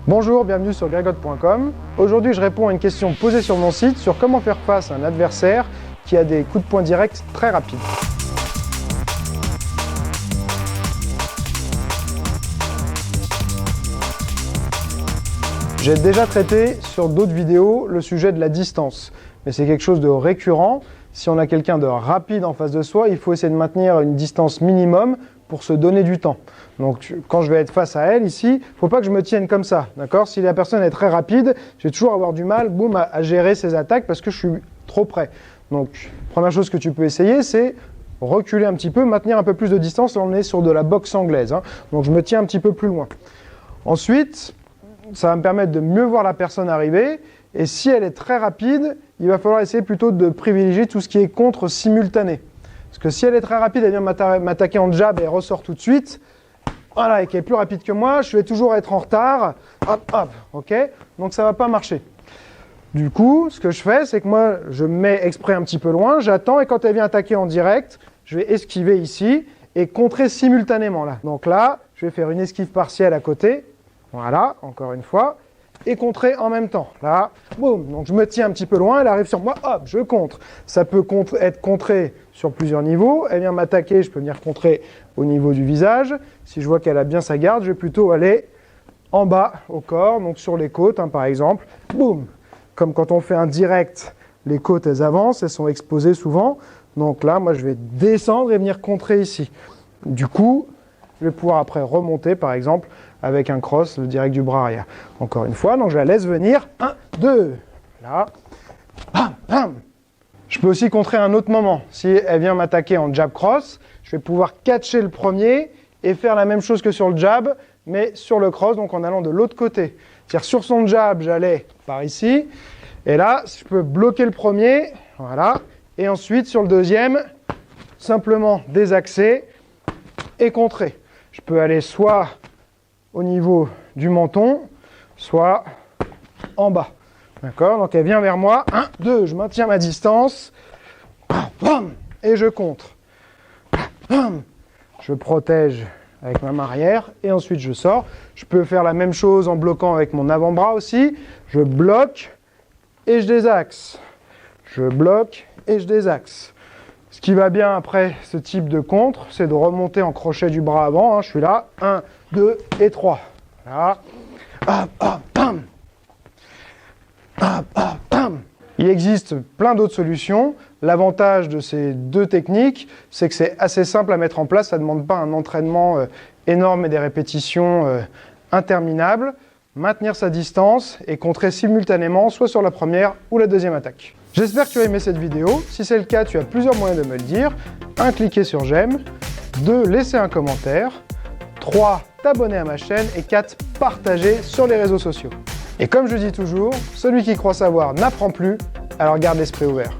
Bonjour, bienvenue sur Gregot.com. Aujourd'hui, je réponds à une question posée sur mon site sur comment faire face à un adversaire qui a des coups de poing directs très rapides. J'ai déjà traité sur d'autres vidéos le sujet de la distance, mais c'est quelque chose de récurrent. Si on a quelqu'un de rapide en face de soi, il faut essayer de maintenir une distance minimum pour se donner du temps. Donc quand je vais être face à elle ici, il ne faut pas que je me tienne comme ça, d'accord? Si la personne est très rapide, je vais toujours avoir du mal à gérer ses attaques parce que je suis trop près. Donc première chose que tu peux essayer, c'est reculer un petit peu, maintenir un peu plus de distance. Là on est sur de la boxe anglaise, hein. Donc je me tiens un petit peu plus loin. Ensuite, ça va me permettre de mieux voir la personne arriver. Et si elle est très rapide, il va falloir essayer plutôt de privilégier tout ce qui est contre simultané. Parce que si elle est très rapide, elle vient m'attaquer en jab et elle ressort tout de suite. Voilà, et qu'elle est plus rapide que moi, je vais toujours être en retard. Hop, hop, ok? Donc ça ne va pas marcher. Du coup, ce que je fais, c'est que moi, je me mets exprès un petit peu loin, j'attends, et quand elle vient attaquer en direct, je vais esquiver ici et contrer simultanément là. Donc là, je vais faire une esquive partielle à côté. Voilà, encore une fois. Et contrer en même temps. Là, boum. Donc je me tiens un petit peu loin, elle arrive sur moi, hop, je contre. Ça peut être contré sur plusieurs niveaux. Elle vient m'attaquer, je peux venir contrer au niveau du visage. Si je vois qu'elle a bien sa garde, je vais plutôt aller en bas au corps, donc sur les côtes, hein, par exemple. Boum. Comme quand on fait un direct, les côtes, elles avancent, elles sont exposées souvent. Donc là, moi, je vais descendre et venir contrer ici. Du coup, je vais pouvoir après remonter, par exemple, avec un cross, le direct du bras arrière. Encore une fois, donc je la laisse venir. 1, 2. Là. Bam, bam. Je peux aussi contrer à un autre moment. Si elle vient m'attaquer en jab cross, je vais pouvoir catcher le premier et faire la même chose que sur le jab, mais sur le cross, donc en allant de l'autre côté. C'est-à-dire sur son jab, j'allais par ici. Et là, je peux bloquer le premier. Voilà. Et ensuite, sur le deuxième, simplement désaxer et contrer. Je peux aller soit au niveau du menton, soit en bas. D'accord? Donc elle vient vers moi. 1, 2, je maintiens ma distance. Et je contre. Je protège avec ma main arrière et ensuite je sors. Je peux faire la même chose en bloquant avec mon avant-bras aussi. Je bloque et je désaxe. Je bloque et je désaxe. Ce qui va bien après ce type de contre, c'est de remonter en crochet du bras avant. Hein. Je suis là. 1, 2 et 3. Là. Hop, hop, bam. Hop, hop, bam. Il existe plein d'autres solutions. L'avantage de ces deux techniques, c'est que c'est assez simple à mettre en place. Ça ne demande pas un entraînement énorme et des répétitions interminables. Maintenir sa distance et contrer simultanément soit sur la première ou la deuxième attaque. J'espère que tu as aimé cette vidéo. Si c'est le cas, tu as plusieurs moyens de me le dire. 1. Cliquer sur j'aime. 2. Laisser un commentaire. 3. T'abonner à ma chaîne. Et 4. Partager sur les réseaux sociaux. Et comme je dis toujours, celui qui croit savoir n'apprend plus, alors garde l'esprit ouvert.